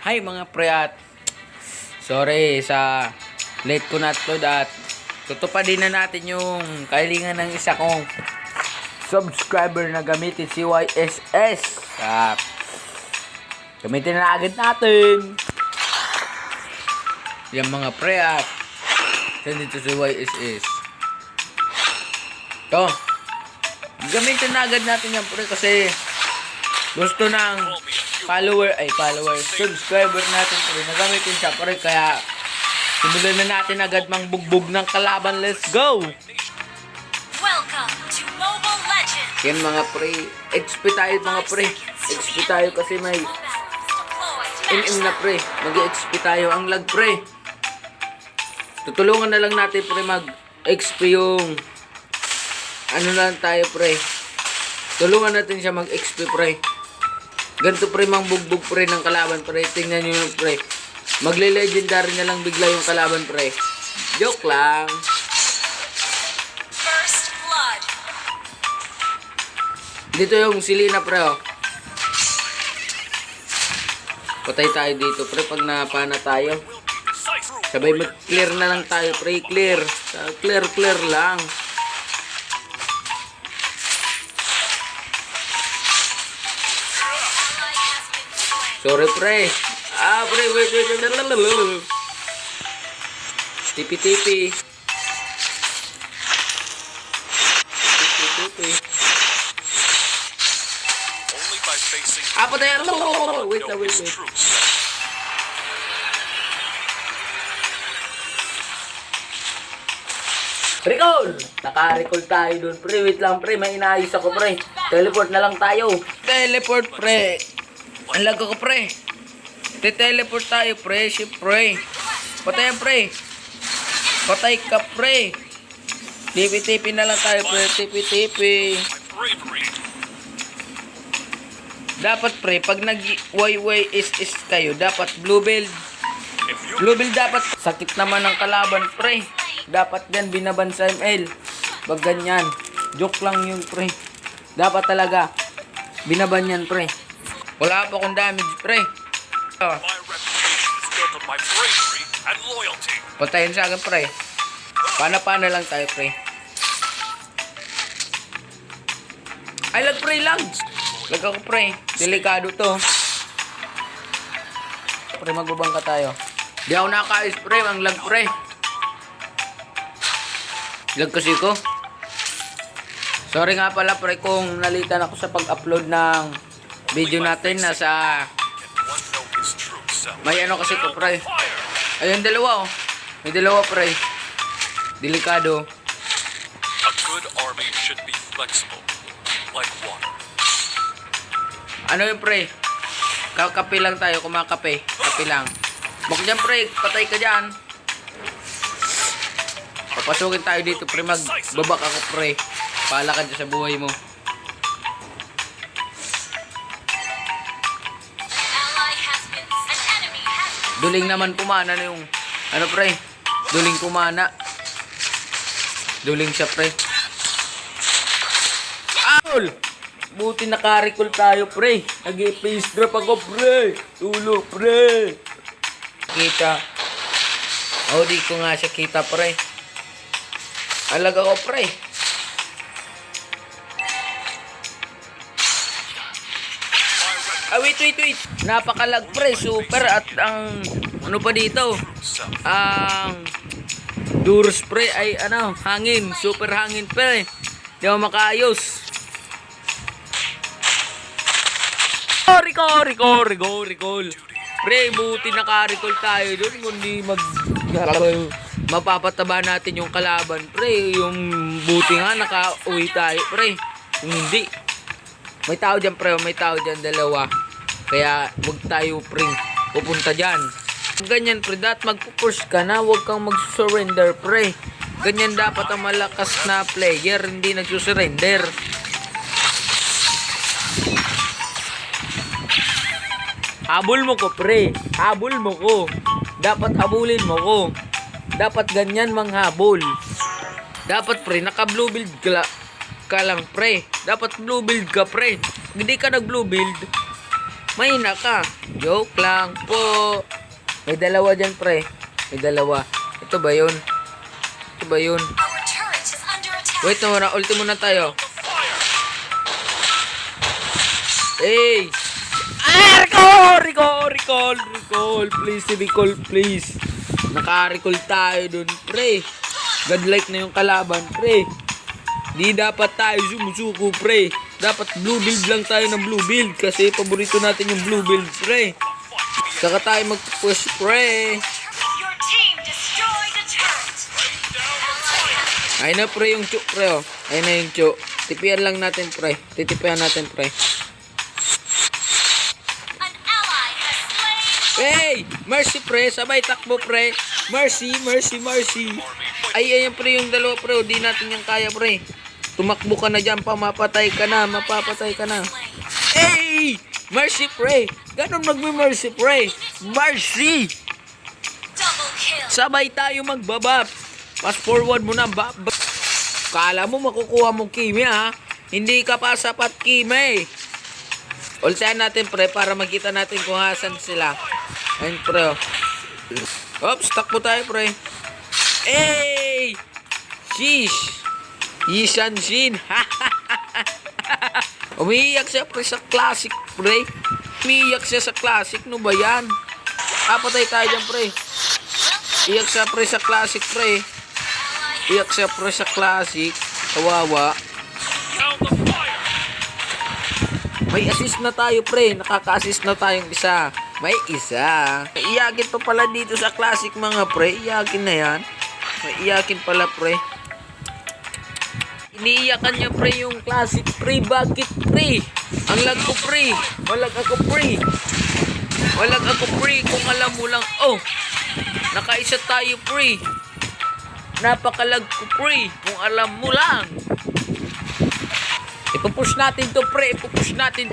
Hi mga pre at sorry sa late ko na-upload at tutupadin na natin yung kahilingan ng isa kong subscriber na gamitin si YSS. Gamitin na agad natin. Yan mga pre at dito si YSS. To. Gamitin na agad natin yan pre kasi gusto ng subscriber natin pre na gamitin siya pre, kaya simulan na natin agad bugbog ng kalaban. Let's go! Welcome to Mobile Legends! Yan mga pre, XP tayo mga pre. XP tayo kasi may MM na pre. Mag-XP tayo ang lag pre. Tutulungan na lang natin pre mag-XP yung ano lang tayo pre. Tulungan natin siya mag-XP pre. Ganito pre bugbog pre ng kalaban pre. Tingnan nyo yung pre. Magle-legendary na lang bigla yung kalaban pre. Joke lang. First blood. Dito yung Selena pre oh. Patay tayo dito pre pag napana tayo. Sabay mag-clear na lang tayo pre. Clear. Clear lang. Sorry pre. Pre, wait. Tipi. Tipi. Patay. Wait. Recall! Naka-recall tayo dun pre. Wait lang pre. May inaayos ako pre. Teleport na lang tayo. Teleport pre. Ang lag ko pre. Te-teleport tayo pre. Ship pre. Patay yan pre. Patay ka pre. Tipi na lang tayo pre. Tipi. Dapat pre pag nag-YYS kayo, dapat blue build. Blue build dapat. Sakit naman ng kalaban pre. Dapat yan binaban sa ML. Wag ganyan. Joke lang yun pre. Dapat talaga binaban yan pre. Wala pa akong damage pre. Patayin sa akin pre. Pana lang tayo pre. Ay lag pre lag. Lag ako pre. Delikado to. Pre magbabang ka tayo. Di ako nakakais pre. Ang lag pre. Lag kasi ko. Sorry nga pala pre kung nalitan ako sa pag-upload ng video natin. Nasa may ano kasi ko pre. Ayun dalawa oh. May dalawa pre. Delikado. A good army should be flexible like water. Ano yun pre? Kape lang tayo, kumakape. Kape lang. Bak dyan pre, patay ka dyan. Papasukin tayo dito pre, magbabak ako pre. Pala ka dyan sa buhay mo. Duling naman pumana na yung ano pre? Duling pumana. Duling siya pre. Owl! Buti naka-recall tayo pre. Nag-face drop ako pre. Tulo pre. Kita. Oh di ko nga siya kita pre. Alaga ko pre. Wait. Napakalag pre, super at ang ano pa dito? Ang Durus pre ay ano, hangin, super hangin pre. Di ako makaayos. Recall. Pre, buti naka-recall tayo doon kundi mapapataba natin yung kalaban pre. Yung buti nga naka-uwi tayo pre. Kung hindi may tao dyan pre, may tao dyan dalawa. Kaya wag tayo pre pupunta dyan. Ganyan pre, dapat magpupush ka na, wag kang mag-surrender pre. Ganyan dapat ang malakas na player, hindi nag-surrender. Habol mo ko pre, habol mo ko. Dapat habulin mo ko. Dapat ganyan manghabol. Dapat pre, naka blue build ka lang pre. Dapat blue build ka pre. Hindi ka nag blue build, Mahina ka. Joke lang po. May dalawa dyan, pre. May dalawa. Ito ba yun? Ito ba yun? Our turret is under attack. Wait na muna. Ultimo na tayo. Hey! Ah! Recall! Please, recall, please. Naka-recall tayo dun, pre. Godlike na yung kalaban, pre. Di dapat tayo sumusuko, pre. Dapat blue build lang tayo ng blue build kasi paborito natin yung blue build, pre. Saka tayo mag-push, pre. Your team destroyed a turret. Ayun na, pre, yung chuk, pre, oh. Ayun na yung chuk. Tipian lang natin, pre. Titipian natin, pre. An ally has slain. Hey! Mercy, pre. Sabay takbo, pre. Mercy. Ay, ayan, pre, yung dalawa, pre. Di natin yung kaya, pre. Tumakbo ka na dyan, mapapatay ka na. Hey! Mercy, pre. Ganon magme-mercy, pre. Mercy! Double kill. Sabay tayo magbabap. Fast forward mo na, Kala mo makukuha mo Kimi, ha? Hindi ka pa sapat, Kimi. Ultahan natin, pre, para makita natin kung asan sila. Ayun, pre. Oops, takbo tayo, pre. Hey! Sheesh! Yisan Shin! Umiiyak siya, pre, sa classic, pre. Umiiyak siya sa classic, no ba yan? Patay tayo dyan, pre. Iyak siya, pre, sa classic, pre. Iyak siya, pre, sa classic. Kawawa. May assist na tayo, pre. Nakaka-assist na tayong isa. May isa. Iyakin pa pala dito sa classic, mga pre. Iyakin na yan. May iyakin pala, pre. Iniiyakan niya, pre, yung classic, pre. Bakit, pre? Ang lag ko, pre. Walag ako, pre. Kung alam mo lang. Oh, nakaisa tayo, pre. Napakalag ko, pre. Kung alam mo lang. Ipupush natin to, pre. Push natin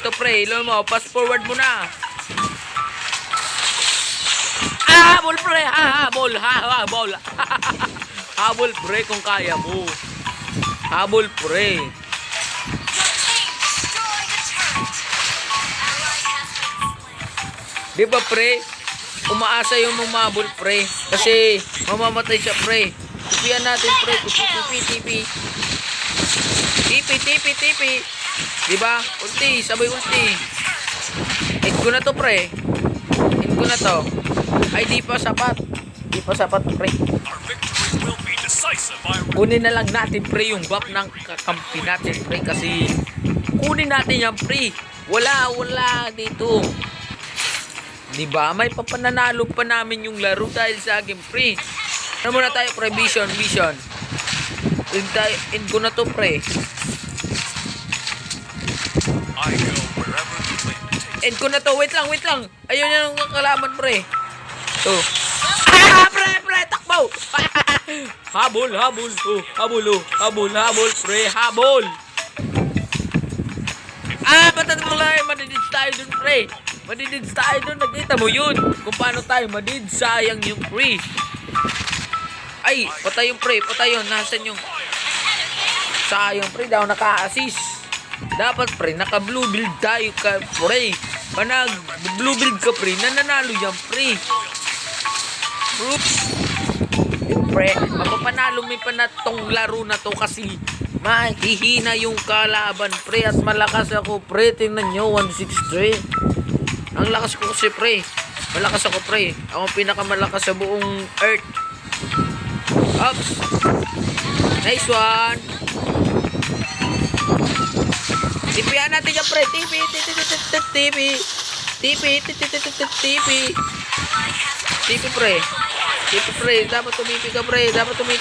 to, pre. Alam mo, fast forward mo na. Habol, pre. Habol. Habol, pre, kung kaya mo. Habol, pre. Your team destroyed a turret. Ally has been slain. Di ba, pre? Umaasa yung mamabol, pre. Kasi mamamatay siya, pre. Tupian natin, pre. Tipi. Di ba? Ulti, sabay ulti. Hit ko na to, pre. Ay, di pa sapat, pre. Our victory will be decisive. Kunin na lang natin, pre, yung buff ng kakampi natin, pre. Kasi kunin natin yan, pre. Wala dito. Diba? May papananalo pa namin yung laro dahil sa akin, pre. Ano muna tayo, pre? Vision. End ko na to, pre. I go wherever the wind takes. End ko na to. Wait lang. Ayun yan ang kalaman, pre. To. Pre, takbo! Habol. Habol, pre. Habol. Batat mo lang. Madidits tayo dun, pre. Nakita mo yun. Kung paano tayo madid. Sayang yung pre. Ay, patay yung pre. Nasaan yung... Sayang, pre. Daw naka-assist. Dapat, pre, naka-blue build tayo ka, pre. Panag blue build ka, pre, nananalo yan, pre. Pre, mapapanalo mo pa na tong laro na to kasi mahihina yung kalaban, pre. At malakas ako, pre. Tingnan nyo, 163. Ang lakas ko kasi, pre. Malakas ako, pre. Ako pinakamalakas sa buong earth. Oops. Nice one. Tipihan natin yung, pre. Tipi. Tipi, pre. Dapat tumipi ka, pre. Tipi.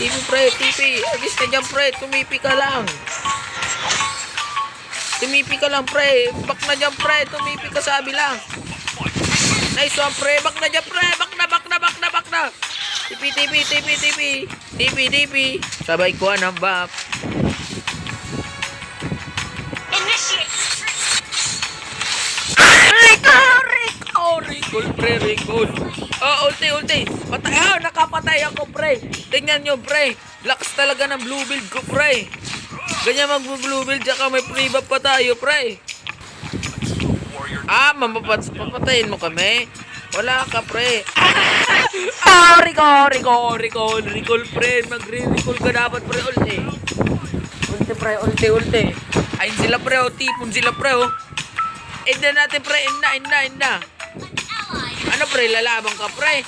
Tipi, pre. Agis na dyan, pre. Tumipi ka lang, pre. Back na dyan, pre. Tumipi ka sa lang. Nice one, pre. Back na dyan, pre. Back na. Tipi. Sabay ko ng back. Initiate Recall. Oh, ulti. Patay. Nakapatay ako, pre. Tingnan nyo, pre. Lakas talaga ng blue build ko, pre. Ganyan mag-blue build, tsaka may free buff pa tayo, pre. Warrior Papatayin mo kami? Wala ka, pre. Recall, pre. Magre-recall ka dapat, pre. Ulti. Ulti, pre. Ulti. Ayun sila, pre. O, tipon sila, pre. O. Inda natin, pre. Inda. Ano, pre? Lalabang ka, pre.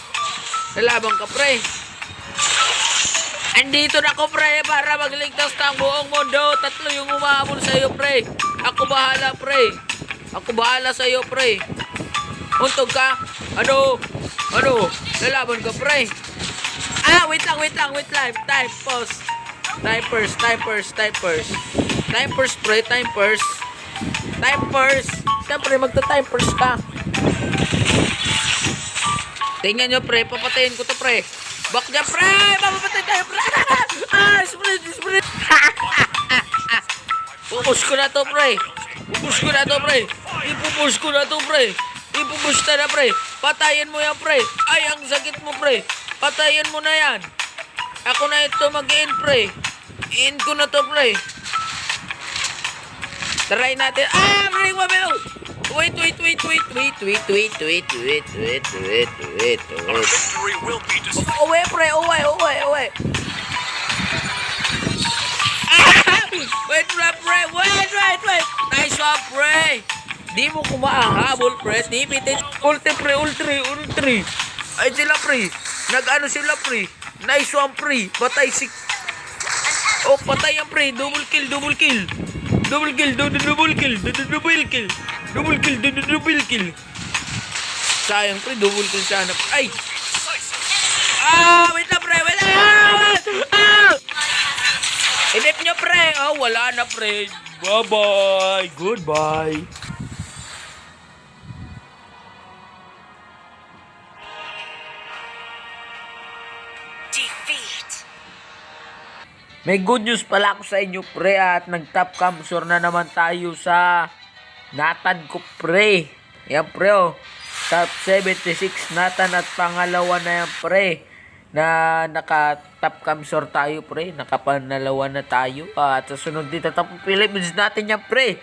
Andito na ako, pre, para magligtas ng buong mundo. 3 yung umahabol sa'yo, pre. Ako bahala, pre. Sa'yo, pre. Untog ka? Ano? Lalaban ka, pre. Wait lang. Time, pause. Time first, pre. Siyempre, magta-time first ka. Tingnan nyo, pre. Papatayin ko to, pre. Back niya, pre! Mapapatay tayo, pre! Sprint! Pupush ko na to, pre! Ipupush na, pre! Patayin mo yan, pre! Ay, ang sakit mo, pre! Patayin mo na yan! Ako na ito mag-in, pre! In ko na to, pre! Try natin. Bring mo, Mel! Wait. Our victory will be decided. Uwe, pre! Uwe! Wait, pre! Nice one, pre! Di mo kumahabol, pre. Tipitin. Ulti. Ay, sila, pre. Nag-ano sila, pre. Nice one, pre. Patay si... Oh, patay yan, pre. Double kill. Sayang, pre. Double kill sana. Ay! Wait na, pre. Edit nyo, pre. Wala na, pre. Bye-bye. Goodbye. Defeat. May good news pala ako sa inyo, pre, at nag-top camsor na naman tayo sa Nathan ko, pre. Yan, pre, oh. Top 76 Nathan at pangalawa na yan, pre. Na naka-top camsor tayo, pre. Nakapanalawa na tayo. At sa sunod dito, top Philippines natin yan, pre.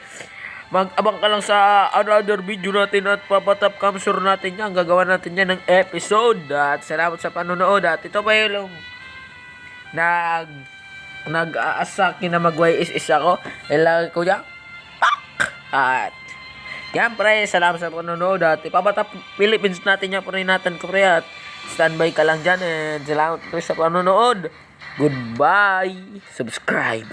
Mag-abang ka lang sa another video natin at papatop camsor natin yan. Gagawa natin yan ng episode. At salamat sa panonood. At ito pa yung nag-aasaki na mag-YSS ako. Ilagay ko dyan. Pak! At yan, pre, salamat sa panonood. At ipapatap Philippines natin yan, pre, natin ko, pre. At standby ka lang dyan. And salamat, pre, sa panonood. Goodbye. Subscribe.